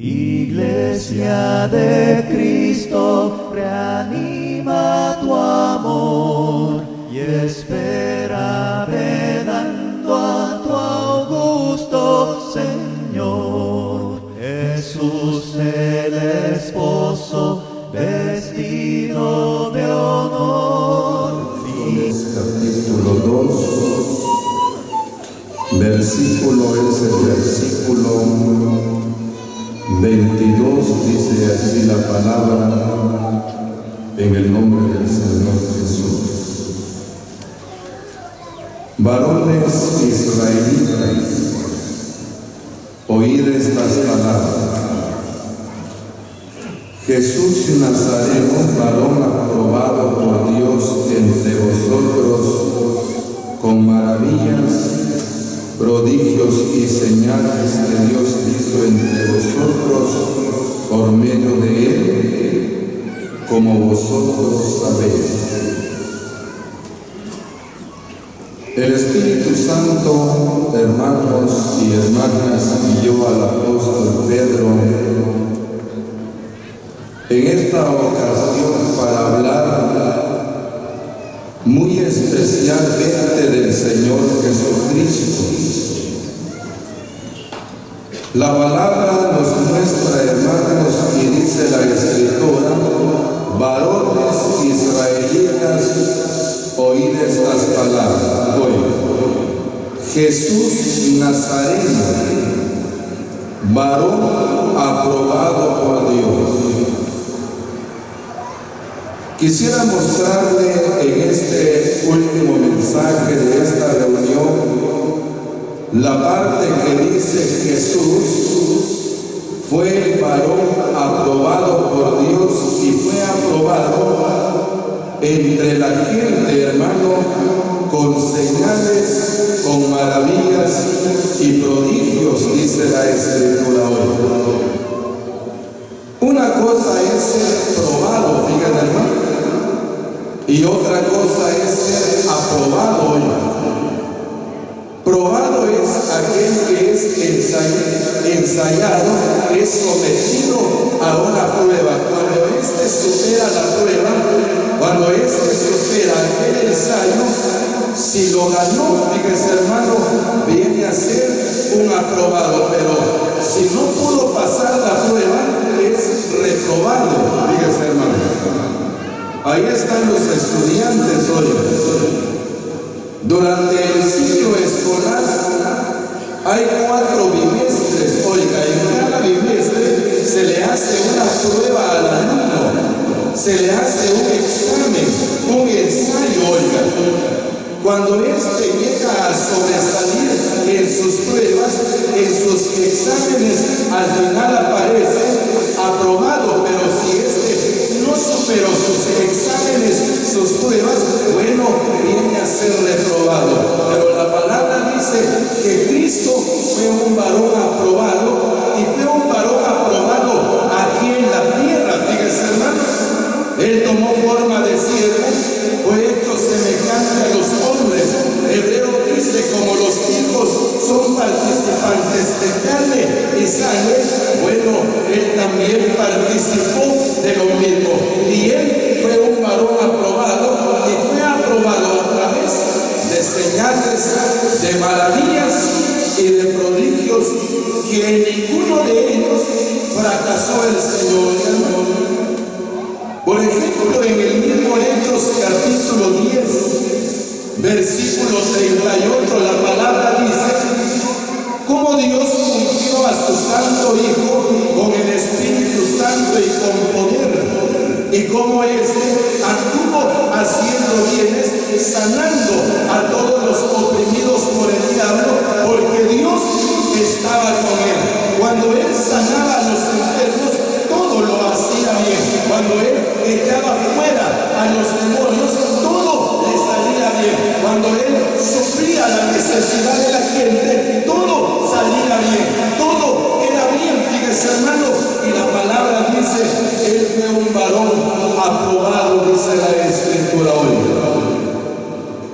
Iglesia de Cristo, reanima tu amor y espera velando a tu augusto Señor. Jesús el esposo, vestido de honor. Capítulo 2, versículo es el versículo 22, dice así la palabra, en el nombre del Señor Jesús. Varones israelitas, oíd estas palabras. Jesús Nazareno, varón aprobado por Dios entre vosotros, con maravillas, prodigios y señales que Dios hizo entre vosotros por medio de él, como vosotros sabéis. El Espíritu Santo, hermanos y hermanas, guió al apóstol Pedro en esta ocasión para hablar muy especialmente del Señor Jesucristo. La palabra nos muestra, hermanos, y dice la Escritura: varones israelitas, oíd estas palabras. Jesús Nazareno, varón aprobado por Dios. Quisiera mostrarle en este último mensaje de esta reunión la parte que dice Jesús fue el varón aprobado por Dios y fue aprobado entre la gente, hermano, con señales, con maravillas y prodigios, dice la Escritura hoy. Una cosa es ser probado, fíjate, hermano, y otra cosa es ser aprobado hoy. Probado es aquel que es ensayado, es sometido a una prueba. Cuando éste supera la prueba, cuando éste supera aquel ensayo, si lo ganó, fíjese, hermano, viene a ser un aprobado. Pero si no pudo pasar la prueba, es reprobado, fíjese, hermano. Ahí están los estudiantes hoy. Durante el ciclo escolar hay 4 bimestres, oiga, en cada bimestre se le hace una prueba al alumno, se le hace un examen, un ensayo, oiga. Cuando éste llega a sobresalir en sus pruebas, en sus exámenes, al final aparece aprobado. Pero si éste no superó sus exámenes, sus pruebas, bueno, viene a ser reprobado. Pero la palabra dice que Cristo fue un varón aprobado, y fue un varón aprobado aquí en la tierra, fíjese, hermano. Él tomó forma de siervo, fue hecho semejante a los hombres. Hebreo dice: como los hijos son participantes de carne y sangre, bueno, él también participó de lo mismo. Y él fue un varón aprobado, y fue aprobado a través de señales, de maravillas y de prodigios, que en ninguno de ellos fracasó el Señor, hermano. Por ejemplo, en el mismo Hechos capítulo 10, versículo 38, la palabra dice cómo Dios ungió a su santo Hijo con el Espíritu Santo y con poder, y cómo éste anduvo haciendo bienes, sanando a todos los oprimidos por el diablo, porque Dios estaba con él. Cuando él sanaba a los enfermos, todo lo hacía bien. Cuando él echaba fuera a los demonios, todo le salía bien. Cuando él suplía la necesidad de la gente, todo salía bien. Todo era bien, fíjese, hermano. Y la palabra dice: él fue un varón aprobado, dice la Escritura hoy.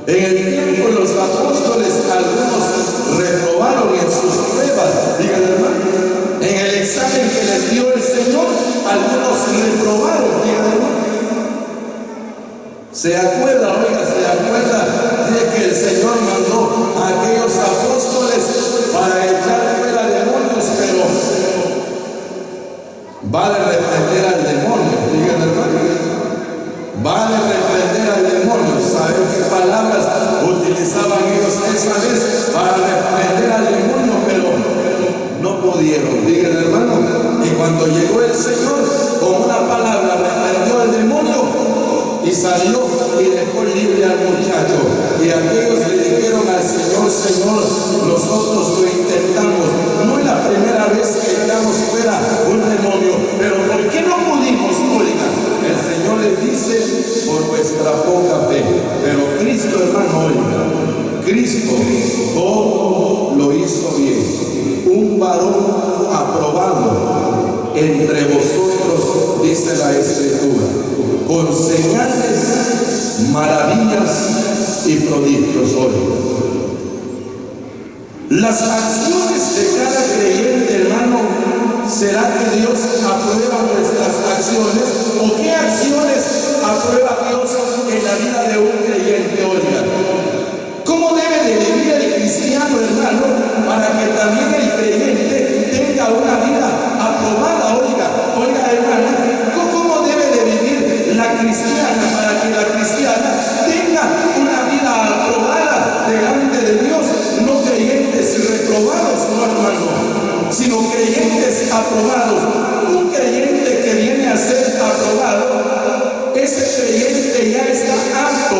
En el tiempo de los apóstoles, algunos reprobaron en sus pruebas, díganme, hermano, en el examen que les envió el Señor, algunos reprobaron. ¿Se acuerda, oiga, se acuerda de que el Señor mandó a aquellos apóstoles para echar fuera demonios? Pero vale reprender al demonio, digan hermano, vale reprender al demonio. ¿Saben qué palabras utilizaban ellos esa vez para reprender al demonio? Pero no pudieron, digan hermano. Y cuando llegó el Señor, con una palabra reprendió al demonio y salió y dejó libre al muchacho. Y aquellos le dijeron al Señor: Señor, nosotros lo intentamos, no es la primera vez que echamos fuera un demonio, pero ¿por qué no pudimos? Oiga, el Señor les dice: por vuestra poca fe. Pero Cristo, hermano, oiga, Cristo todo lo hizo bien. Un varón aprobado entre vosotros, dice la Escritura, con señales, maravillas y prodigios. Las acciones de cada creyente, hermano, ¿será que Dios aprueba nuestras acciones? ¿O qué acciones aprueba Dios en la vida de un creyente? Oiga, ¿cómo debe de vivir el cristiano, hermano, para que también el creyente tenga una vida aprobada? Oiga, hermano, ¿cómo debe de vivir la cristiana para que la cristiana tenga una vida aprobada delante de Dios? No creyentes reprobados, no, hermano, sino creyentes aprobados. Un creyente que viene a ser aprobado, ese creyente ya está apto,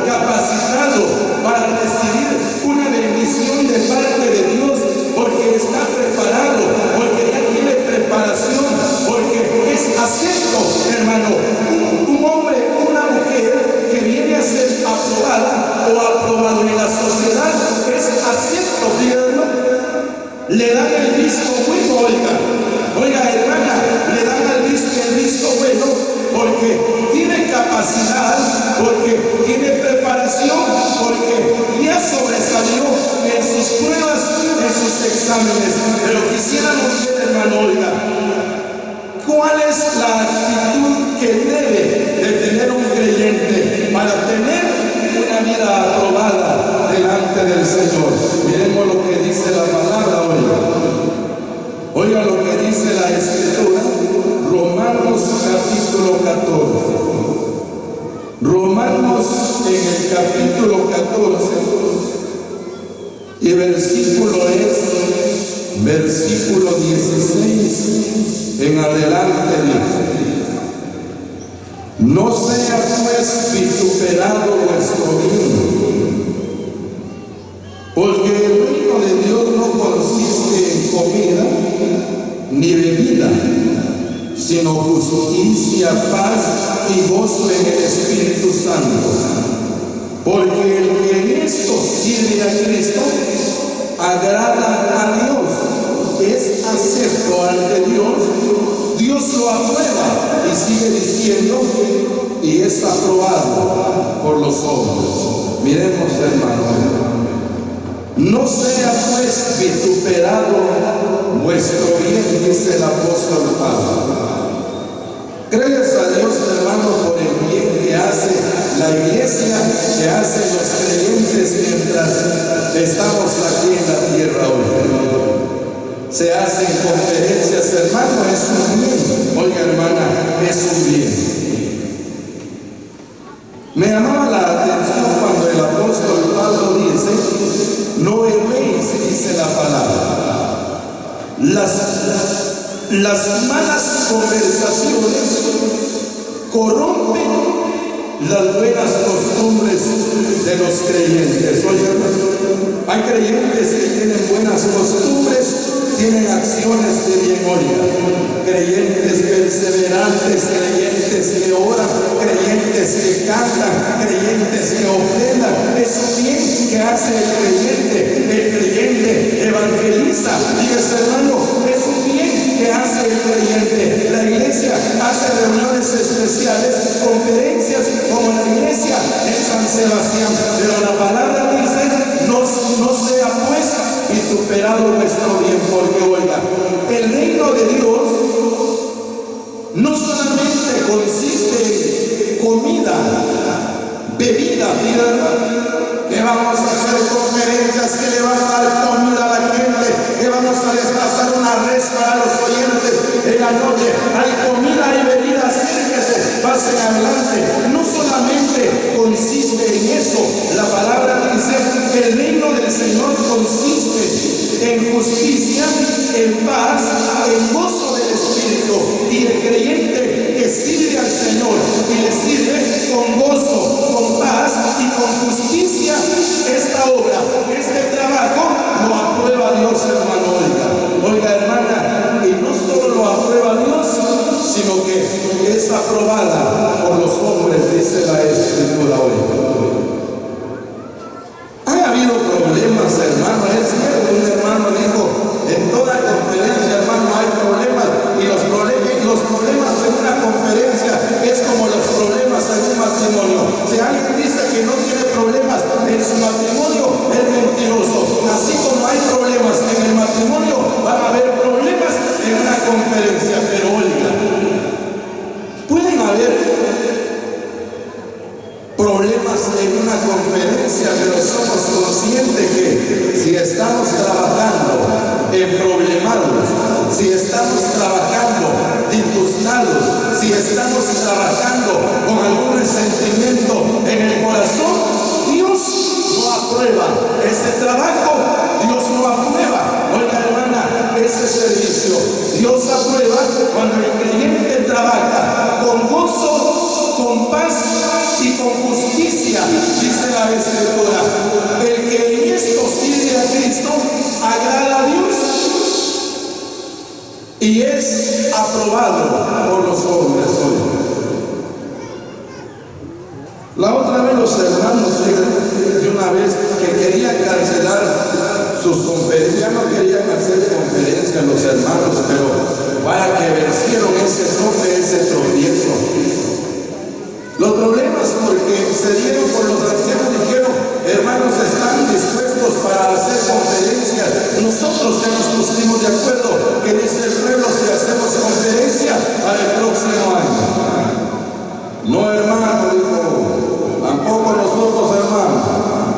capacitado para recibir una bendición de parte de Dios, porque está preparado, porque ya tiene preparación, porque es acepto, hermano. Un hombre, una mujer que viene a ser aprobada o aprobado en la sociedad es acepto, ¿no? Le dan el visto bueno, oiga hermana, le dan el visto bueno, porque tiene capacidad, porque tiene preparación, porque ya sobresalió en sus pruebas, en sus exámenes. Pero quisiéramos ver, hermano, oiga, ¿cuál es la actitud que debe de tener un creyente para tener una vida aprobada delante del Señor? Miremos lo que dice la palabra, oiga lo que dice la Escritura, Romanos capítulo 14. Romanos en el capítulo 14 y versículo 16 en adelante dice: no sea pues vituperado vuestro bien, porque el reino de Dios no consiste en comida ni bebida, sino justicia, paz y gozo en el Espíritu Santo. Porque el que en esto sirve a Cristo agrada a Dios, es acepto ante Dios, Dios lo aprueba, y sigue diciendo, y es aprobado por los hombres. Miremos, hermano, no sea pues vituperado vuestro bien, dice el apóstol Pablo. Gracias a Dios, hermano, por el bien que hace la iglesia, que hacen los creyentes mientras estamos aquí en la tierra hoy. Se hacen conferencias, hermano, es un bien. Oiga, hermana, es un bien. Me llamaba la atención cuando el apóstol Pablo dice: no erréis, dice la palabra. Las malas conversaciones corrompen las buenas costumbres de los creyentes. Oye, hay creyentes que tienen buenas costumbres, tienen acciones de bien, oiga, creyentes perseverantes, creyentes que oran, creyentes que cantan, creyentes que ofrendan. Es un bien que hace el creyente evangeliza. Dígase, hermano, es un bien que hace el creyente. La iglesia hace reuniones especiales, conferencias como la iglesia en San Sebastián, pero la palabra dice: no sea pues vituperado vuestro bien, porque oiga, el reino de Dios no solamente consiste en comida, bebida, que vamos a hacer conferencias, que le vamos a dar comida a la gente, que vamos a pasar una res para los oyentes en la noche. Hay comida, hay bebida, acérquese, pasen adelante. No solamente consiste en eso, la palabra dice que el reino del Señor consiste en justicia, en paz, en gozo del Espíritu. Y el creyente que sirve al Señor y le sirve con gozo, con paz y con justicia, esta obra, este trabajo lo aprueba Dios, hermano. Oiga, hermana, y no solo lo aprueba Dios, sino que es aprobada por los hombres, dice la Escritura hoy. Ha habido problemas, hermano. Es cierto, un hermano dijo, en toda conferencia, hermano, hay problemas, y los problemas en una conferencia es como los problemas en un matrimonio. Si alguien dice que no tiene problemas en su matrimonio, es mentiroso. Así como hay problemas en el matrimonio, van a haber problemas en una conferencia. Pero oiga, pueden haber problemas en una conferencia, pero somos conscientes que si estamos trabajando problemados, si estamos trabajando disgustados, si estamos trabajando con algún resentimiento en el corazón, Dios no aprueba ese trabajo, Dios no aprueba, oiga hermana, ese servicio. Dios aprueba cuando el creyente trabaja con gozo, con paz y con justicia, dice la Escritura. El que en esto sirve a Cristo agrada a Dios y es aprobado por los hombres hoy. La otra vez los hermanos de una vez que querían cancelar sus conferencias, ya no querían hacer conferencias los hermanos, pero vaya que vencieron ese tope, ese tropiezo. Los problemas porque se dieron por los ancianos, dijeron, hermanos, están dispuestos para hacer conferencias. Nosotros ya nos pusimos de acuerdo que dice el pueblo si hacemos conferencia para el próximo año. No, hermano, dijo, tampoco nosotros, hermano,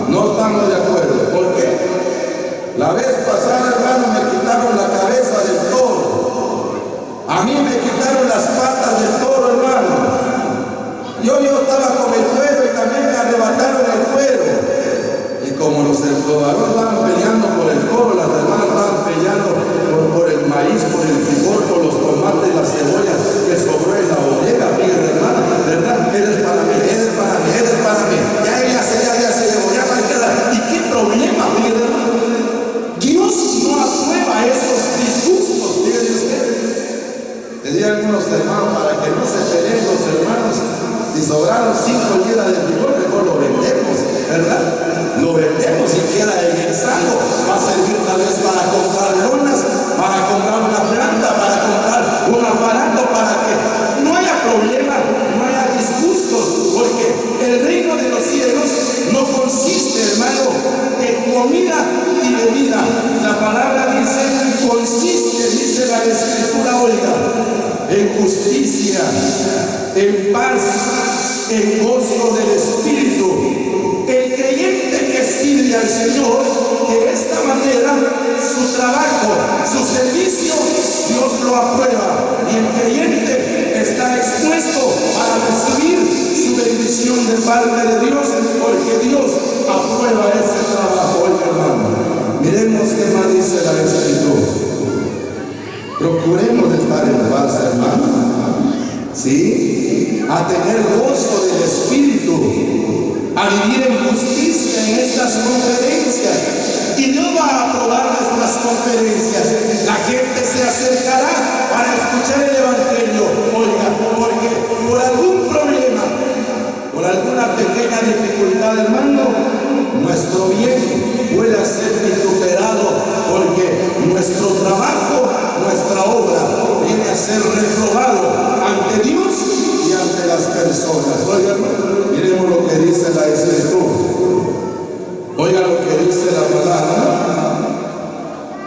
no estamos de acuerdo. ¿Por qué? La vez pasada, hermano, me quitaron la cabeza del toro. A mí me quitaron las patas del toro, hermano. Yo estaba con el cuero y también me arrebataron el cuero. Y como los varones estaban peleando por el toro, las hermanas estaban peleando por el maíz, por el frijol, por los tomates, las cebollas que sobró en la bodega. Fíjate, hermana, ¿verdad? Eres para mí, eres para mí, eres para mí. Ya se llevó, ya va a quedar. ¿Y qué problema, fíjate, hermano? Dios no aprueba esos disgustos, fíjate usted. Le di a algunos hermanos para que no se peleen los hermanos. Si sobraron 5 libras de frijol, mejor lo vendemos, ¿verdad? Lo vendemos y queda en el saco. Va a servir tal vez para comprar lonas, para comprar una planta, para comprar un aparato, para que no haya problema, no haya disgustos, porque el reino de los cielos no consiste, hermano, en comida y bebida. La palabra dice, consiste, dice la Escritura, oiga, en justicia, en paz, en gozo del Espíritu. El creyente que sirve al Señor, de esta manera, su trabajo, su servicio, Dios lo aprueba. Y el creyente está expuesto a recibir su bendición de parte de Dios, porque Dios aprueba ese trabajo. Oiga, hermano, miremos qué más dice la Escritura. Procuremos estar en paz, hermano. ¿Sí? A tener gozo del Espíritu, a vivir en justicia en estas conferencias. Y Dios va a aprobar nuestras conferencias. La gente se acercará para escuchar el Evangelio. Oiga, porque por algún problema, por alguna pequeña dificultad, hermano, nuestro bien puede ser vituperado, porque nuestro trabajo, nuestra obra viene a ser reprobado ante Dios y ante las personas. Oigan, miremos lo que dice la Escritura. Oiga lo que dice la palabra.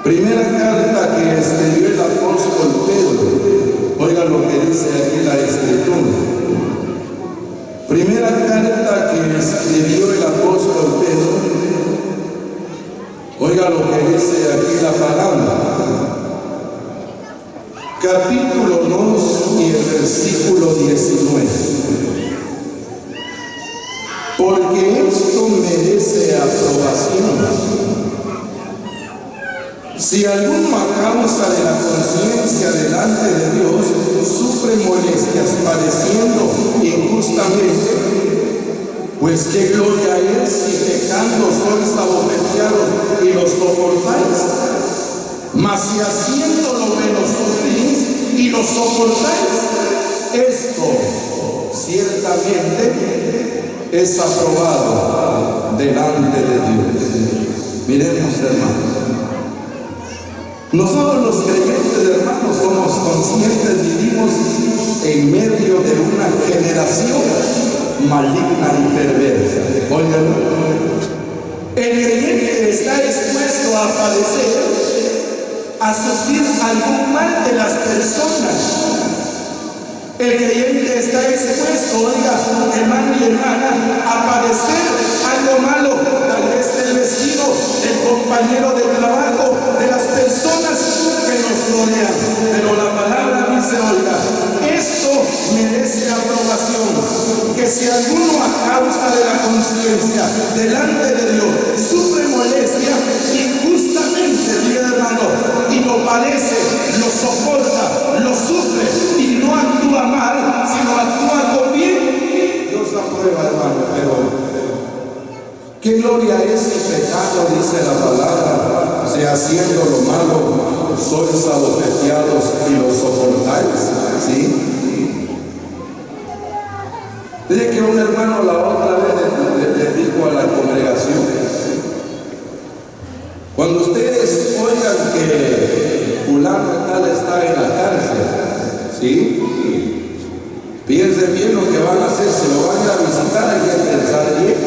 Primera carta que escribió el apóstol Pedro. Oiga lo que dice carta que escribió el apóstol Pedro, oiga lo que dice aquí la palabra. Capítulo 2 y el versículo 19. Porque esto merece aprobación. Si alguno a causa de la conciencia delante de Dios sufre molestias padeciendo injustamente, pues qué gloria es si pecando sois abofeteados y los soportáis. Mas si haciendo lo menos sufrís y lo soportáis, esto ciertamente es aprobado delante de Dios. Miremos, hermanos. Nosotros los creyentes, hermanos, somos conscientes, vivimos en medio de una generación maligna y perversa. Oigan, el creyente está expuesto a padecer, a sufrir algún mal de las personas. El creyente está expuesto, oiga, hermano y hermana, a padecer algo malo, tal vez del vecino, del compañero de trabajo, de las personas que nos rodean. Pero la palabra dice, oiga, esto merece aprobación, que si alguno a causa de la conciencia delante de Dios sufre molestia injustamente, mi hermano, y lo padece, lo soporta, lo sufre y no actúa mal, sino actúa con bien, Dios aprueba, hermano. Pero qué gloria es si pecado, dice la palabra, si haciendo lo malo sois abofeteados y lo soportáis. ¿Sí? Dice que un hermano la otra vez le dijo a la congregación: cuando ustedes oigan que fulano tal está en la cárcel, ¿sí?, piensen bien lo que van a hacer. Si lo van a ir a visitar, hay que pensar bien.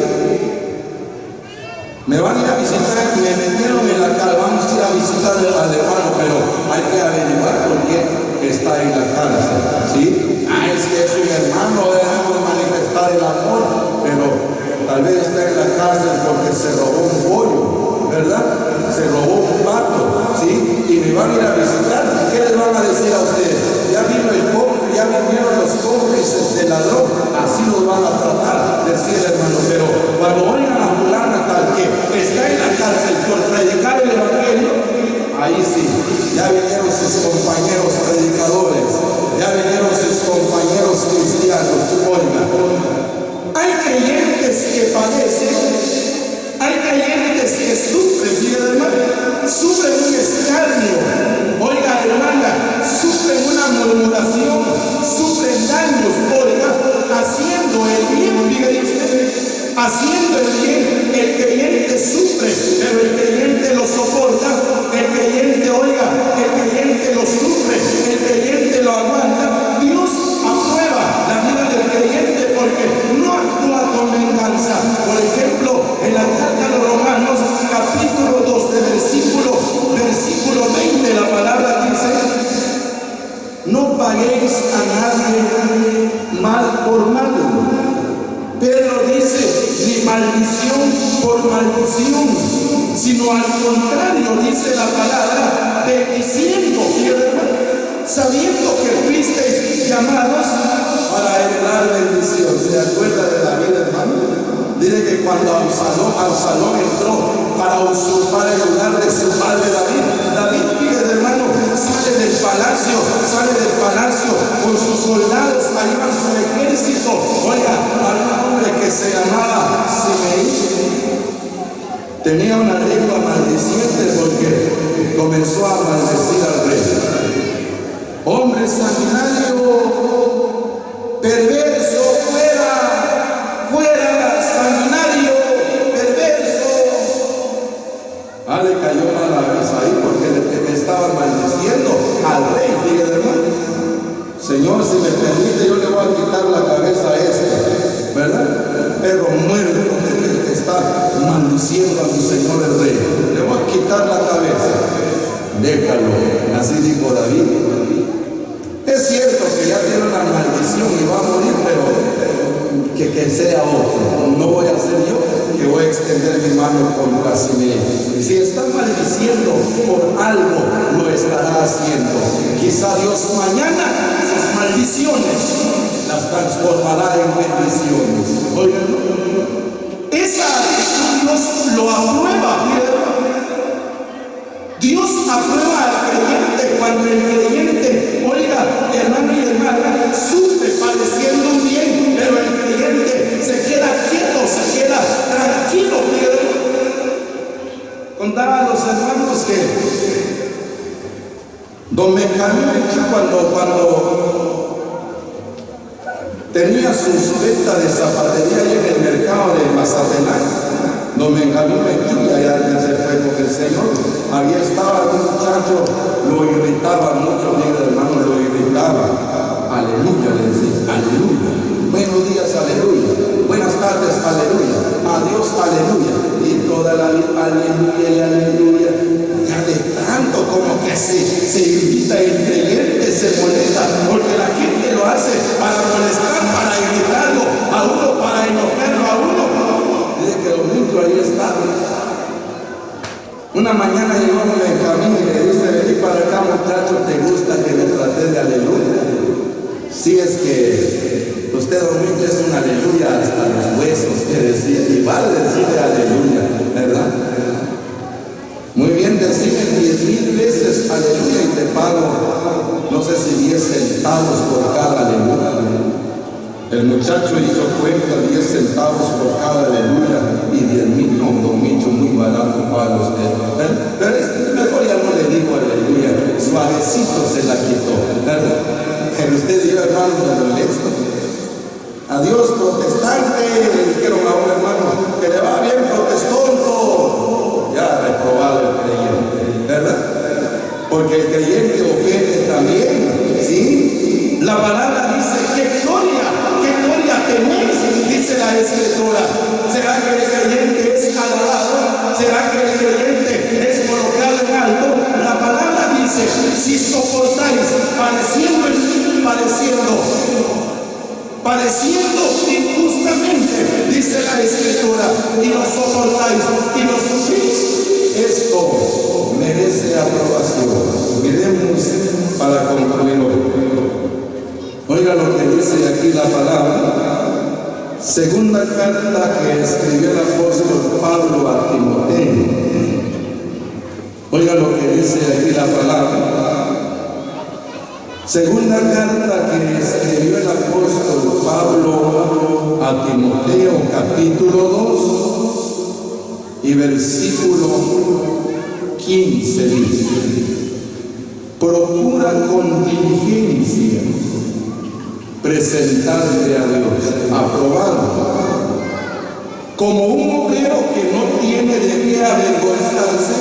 Me van a ir a visitar, me metieron en la cárcel, vamos a ir a visitar al hermano, pero hay que averiguar por qué está en la cárcel, ¿sí? Es que es un hermano, debemos manifestar el amor, pero tal vez está en la cárcel porque se robó un pollo, ¿verdad? Se robó un pato, ¿sí? Y me van a ir a visitar. ¿Qué les van a decir a ustedes? Ya vino el pobre, ya vinieron los cómplices del ladrón, así los van a tratar, decía el hermano. Pero cuando oigan a fulana tal que está en la cárcel por predicar el evangelio, ahí sí, ya vinieron sus compañeros predicadores, ya vinieron sus compañeros cristianos. Oiga, hay creyentes que padecen, hay creyentes que sufren, mi hermano, sufren un escarnio, oiga, hermana, sufren una murmuración, sufren daños, oiga, haciendo el bien, fíjate usted, haciendo el bien. El creyente sufre, pero el creyente lo soporta. El creyente, oiga, el creyente lo sufre, el creyente lo aguanta. Dios aprueba la vida del creyente porque no actúa con venganza. Por ejemplo, en la carta a los Romanos, capítulo 2, versículo 20, la palabra dice: no paguéis a nadie mal por mal. Pedro dice: ni maldición por maldición, sino al contrario, dice la palabra, bendiciendo, sabiendo que fuisteis llamados para heredar bendición. ¿Se acuerda de David, hermano? Dice que cuando Absalón entró para usurpar el lugar de su padre David, fíjate, hermano, sale del palacio con sus soldados, ahí va su ejército. Oiga, había un hombre que se llamaba Simei, tenía una lengua maldiciente porque comenzó a maldecir al rey. Hombre sanguinario, perverso, fuera, sanguinario, perverso. Le cayó mal la cabeza ahí porque le estaba maldiciendo al rey. Fíjate, hermano, Señor, si me permite, yo le voy a quitar la cabeza a este, ¿verdad? Perro muerto que está maldiciendo a mi Señor el rey. Le voy a quitar la cabeza. Déjalo, así dijo David. Es cierto que ya tiene una maldición y va a morir, pero que sea otro. No voy a ser yo que voy a extender mi mano con Casimiro. Y si está maldiciendo por algo, lo estará haciendo. Quizá Dios mañana sus maldiciones las transformará en bendiciones. Oigan, esa actitud Dios lo aprueba. Dios aprueba al creyente cuando el creyente, oiga, hermano y hermana, sufre padeciendo un bien, pero el creyente se queda quieto, se queda tranquilo. Contaba a los hermanos que don Benjamín, cuando tenía su venta de zapatería allí en el mercado de Mazatlán, don Benjamín Menchilla ya se fue con el Señor. Había estado un muchacho, lo irritaba mucho, mi hermano, lo irritaba. Aleluya, le decía, aleluya. Buenos días, aleluya. Buenas tardes, aleluya. Adiós, aleluya. Y toda la aleluya y aleluya. Ya de tanto como que se irrita el creyente, se molesta, porque la gente lo hace para molestar, para irritarlo a uno, para enojarlo a uno. Dice que los niños ahí están. Una mañana llegó un Benjamín y le dice: vení para acá, muchacho, ¿te gusta que le trate de aleluya? Si es que usted, don Micho, es un aleluya hasta los huesos, que decía, y vale decirle aleluya, ¿verdad? Muy bien, decirle 10,000 veces aleluya y te pago, no sé si 10 centavos por cada aleluya. El muchacho hizo cuenta, 10 centavos por cada aleluya y 10,000, no, don Micho, muy barato para usted. Pero mejor ya no le digo aleluya, suavecito se la quitó, ¿verdad? Pero usted dijo, hermano, me molesto. Adiós, protestante, le dijeron a un hermano, que le va bien, protestonto. Ya reprobado el creyente, ¿verdad? Porque el creyente ofende también, ¿sí? La palabra dice: qué gloria tenéis, dice la Escritura. ¿Será que el creyente es alabado? ¿Será que el creyente es colocado en alto? La palabra dice: si soportáis padeciendo injustamente, dice la Escritura, y lo soportáis y lo sufrís, esto merece aprobación. Miremos para concluir hoy. Oiga lo que dice aquí la palabra. Segunda carta que escribió el apóstol Pablo a Timoteo. Oiga lo que dice aquí la palabra. Segunda carta que escribió el apóstol Pablo a Timoteo, capítulo 2 y versículo 15 dice: procura con diligencia presentarte a Dios aprobado, como un obrero que no tiene de qué avergonzarse,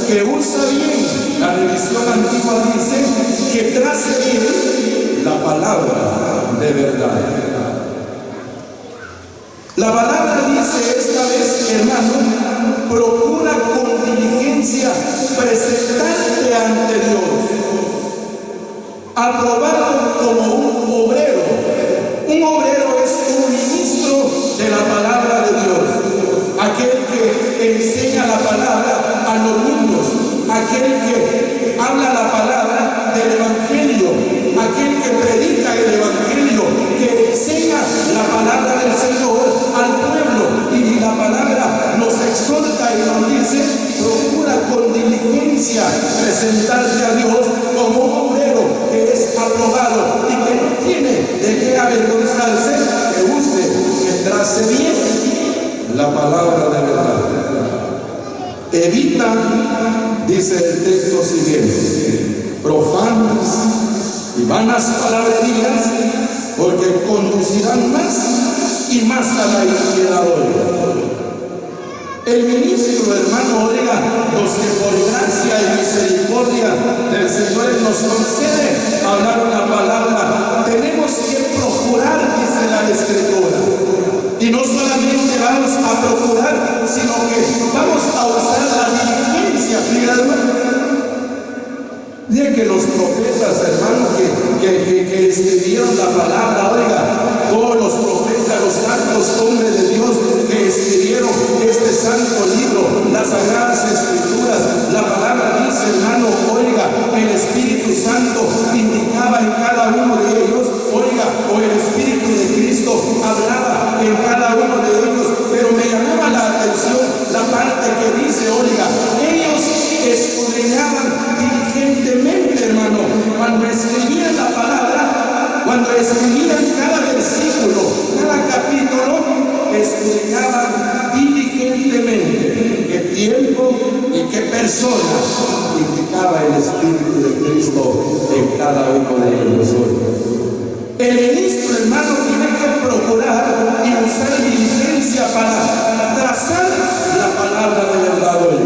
que usa bien, la revisión antigua dice, que trace bien la palabra de verdad. La palabra dice esta vez, hermano, procura con diligencia presentarte ante Dios, aprobado como un obrero. Un obrero es un ministro de la palabra de Dios, aquel que enseña la palabra a los niños, aquel que habla la palabra del Evangelio, aquel que predica el Evangelio, que enseña la palabra del Señor al pueblo. Y la palabra nos exhorta y nos dice: procura con diligencia presentarte a Dios como un obrero que es aprobado y que no tiene de qué avergonzarse, que use, que trace bien la palabra de verdad. Evita, dice el texto siguiente, profanas y vanas palabrerías, porque conducirán más y más a la impiedad. El ministro, hermano, oiga, los que por gracia y misericordia del Señor nos concede hablar una palabra, tenemos que procurar, dice la Escritura. Y no solamente vamos a procurar, sino que vamos a usar la diligencia, hermano. Dice que los profetas, hermano, que escribieron la palabra, oiga, todos los profetas los santos hombres de Dios que escribieron este santo libro, las Sagradas Escrituras. La palabra dice, hermano, oiga, el Espíritu Santo indicaba en cada uno de ellos, oiga, o el Espíritu de Cristo hablaba en cada uno de ellos, pero me llamaba la atención la parte que dice, oiga, ellos escudriñaban diligentemente, hermano, cuando escribían la palabra, cuando escribían cada versículo, cada capítulo, escudriñaban diligentemente qué tiempo y qué persona indicaba el Espíritu de Cristo en cada uno de ellos hoy. El ministro, hermano, tiene que procurar y usar diligencia para trazar la palabra de verdad hoy.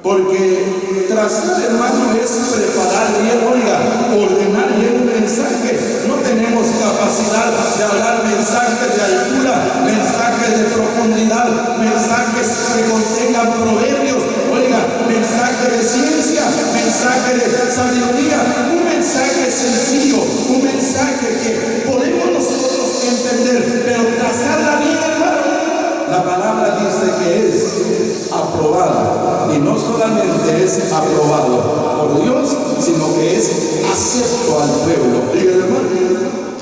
Porque trazar, hermano, es preparar bien, oiga, ordenar bien un mensaje. No tenemos capacidad de hablar mensajes de altura, mensajes de profundidad, mensajes que contengan proverbios, oiga, mensajes de ciencia, mensajes de sabiduría, un mensaje sencillo, un mensaje que podemos nosotros entender, pero trazarla bien, hermano. La palabra dice que es aprobada, y no solamente es aprobado por Dios, sino que es acepto al pueblo. Fíjate, hermano,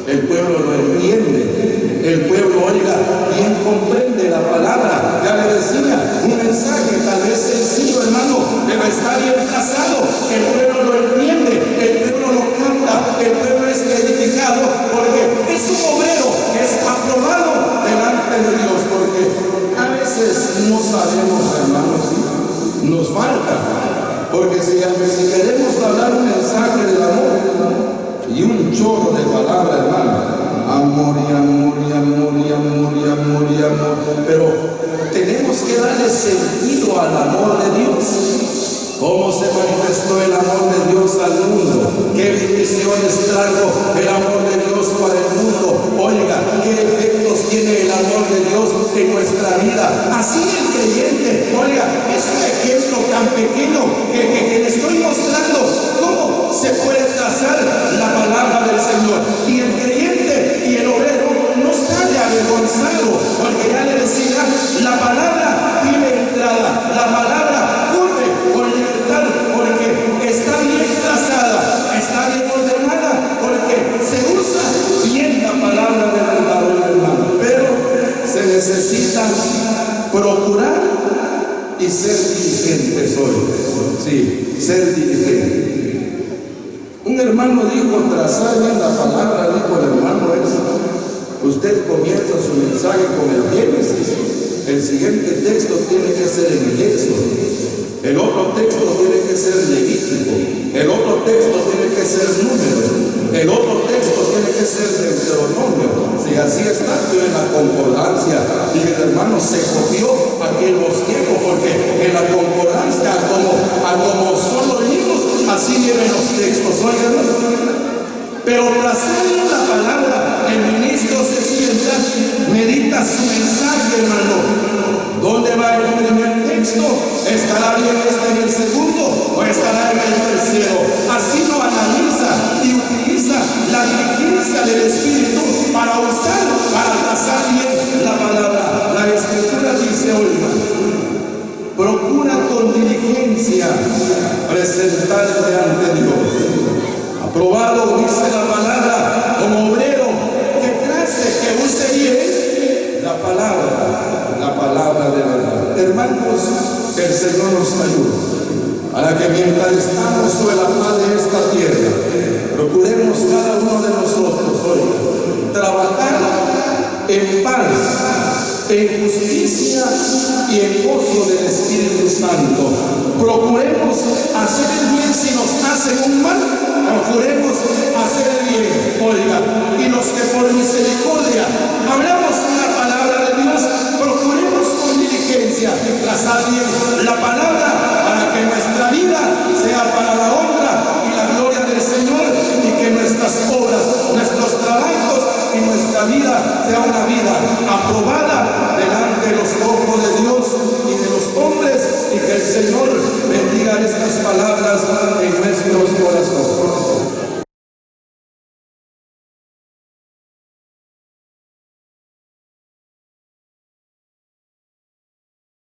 el pueblo lo entiende, el pueblo, oiga, bien comprende la palabra. Ya le decía, un mensaje tal vez sencillo, hermano, pero está bien trazado. El pueblo lo entiende, el pueblo lo capta, el pueblo es edificado, porque es un obrero, es aprobado delante de Dios, porque a veces no sabemos, hermanos, ¿sí? Nos falta, porque si queremos hablar un mensaje del amor y un chorro de palabra, hermano, amor y amor y amor y amor y amor y amor, pero tenemos que darle sentido al amor de Dios. ¿Cómo se manifestó el amor de Dios al mundo? ¿Qué bendiciones trajo el amor de Dios para el mundo? Oiga, ¿qué efectos tiene el amor de Dios en nuestra vida? Así el creyente, oiga, es un ejemplo tan pequeño que le estoy mostrando cómo se puede trazar la palabra del Señor. Y el creyente y el obrero no sale avergonzado, porque ya le decía, la palabra tiene entrada, la palabra corre con libertad, porque está bien trazada, está bien ordenada, porque se usa bien la palabra de verdad, hermano. Pero se necesita procurar y ser diligentes hoy. Sí, ser diligente. Un hermano dijo, trazar bien la palabra, dijo el hermano, usted comienza su mensaje con el Génesis, el siguiente texto tiene que ser en el Éxodo, el otro texto tiene que ser Levítico, el otro texto tiene que ser Números, el otro texto tiene que ser Deuteronomio. Si así está en la concordancia, y el hermano se copió aquel bosquejo, porque en la concordancia, como son los libros, así vienen los textos, oigan. Pero trazando la palabra, el ministro se sienta, medita su mensaje, hermano. ¿Dónde va el primer texto? ¿Estará bien en el segundo o estará en el tercero? Así lo analiza y utiliza la diligencia del Espíritu para usar, para trazar bien la palabra. La Escritura dice, oiga, procura con diligencia presentarte ante Dios. Aprobado, dice la palabra, como obrero que trace, que use bien la palabra de verdad. Hermanos, el Señor nos ayuda para que mientras estamos sobre la paz de esta tierra, procuremos cada uno de nosotros hoy trabajar en paz, en justicia y en gozo del Espíritu Santo. Procuremos hacer el bien si nos hacen un mal,